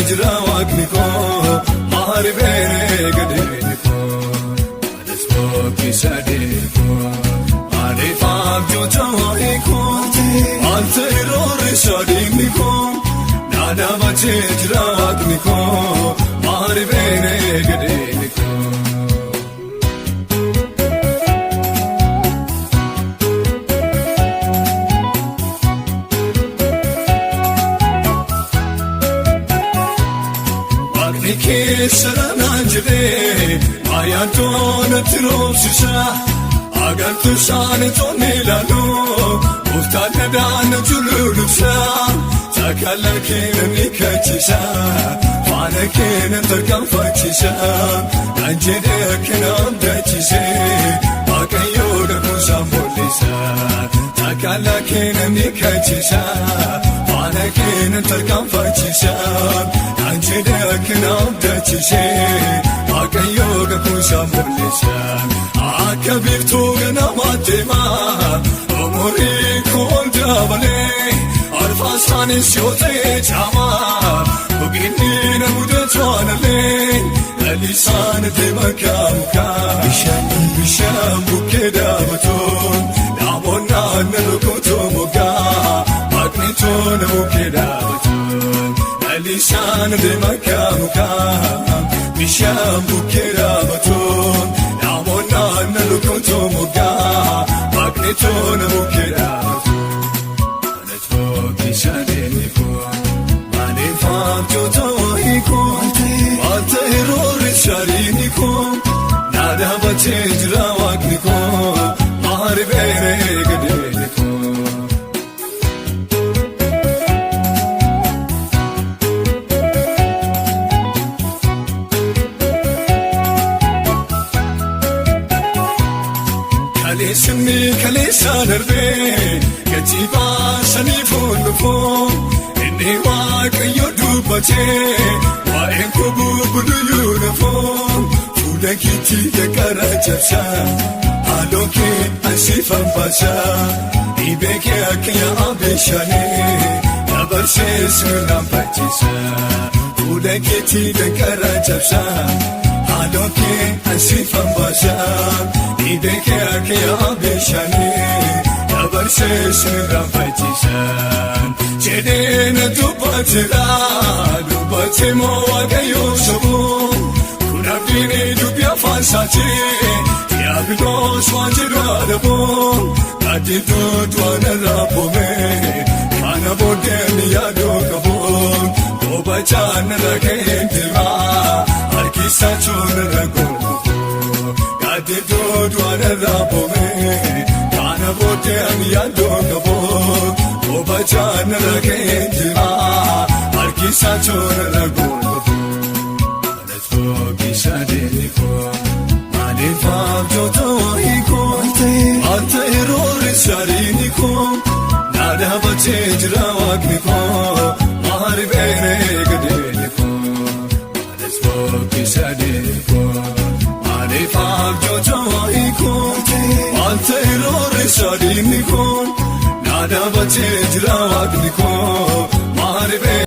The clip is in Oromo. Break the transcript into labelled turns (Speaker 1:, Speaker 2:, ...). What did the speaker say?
Speaker 1: Jira wakniko, mahar bere gadeko. Adesmo kisadeko, ade fam jotaiko. Ante rore sadiniko, nada bache jira wakniko, mahar bere gadeko. Saranajre, ayaton tirosha, agantusan tonelano, ustadan jululusa, takalakin nikachisha, fanakin terkamfachisha, anjedekin amdachishe, akayoga kusambolisa, takalakin nikachisha, fanakin terkamfachisha. Anjedekin amdachishe, akayoga kusambolisa, akabirtu gana matema, umuri kondabale, arfasani syote chama, bugini namudetwanale, alisan temakamuka, bisham bukedabaton, namona nalukotomoga, magniton bukedabaton. Lisan de makamuka, bisham bukera baton, namona nalukoto muga, magneton bukera. Anetmo kishade niko, mane famto toiko, ante errore shari niko, nada bache jira wakniko, mahar bere gade niko. Kalesa darbe, katiba sani funufo, inni waaqayyo dubbate, waa'een koo bubudu uniform, fuula keetti yakara cabsa, haaloo kee ansiifan baasa, dhibee kee akka yaa'aa beeshaalee, dabarsee sirnaan faccisa, fuula keetti yakara cabsa. Aloke ansifan basha, ideke ake abeshane, dabarse sirran fachisan. Jedena dubate mo wagayo sobo, kunabdini dubya fansate, yagdo swajira dabo, katido dwana rapome, kana bodem yado kabo, obachan rakendira. Kisachon ragono, katido dwana rapome, kana bodem yado kabo, obachan rakendira. Kisachon ragono, anetmo kisadeko, mane famto toiko, ante errore sariniko, nada bache jira wakniko, mahar bere gadeko. Kisadeko, mane famto toiko, ante errore sariniko, nada bache jira wakniko, mahar bere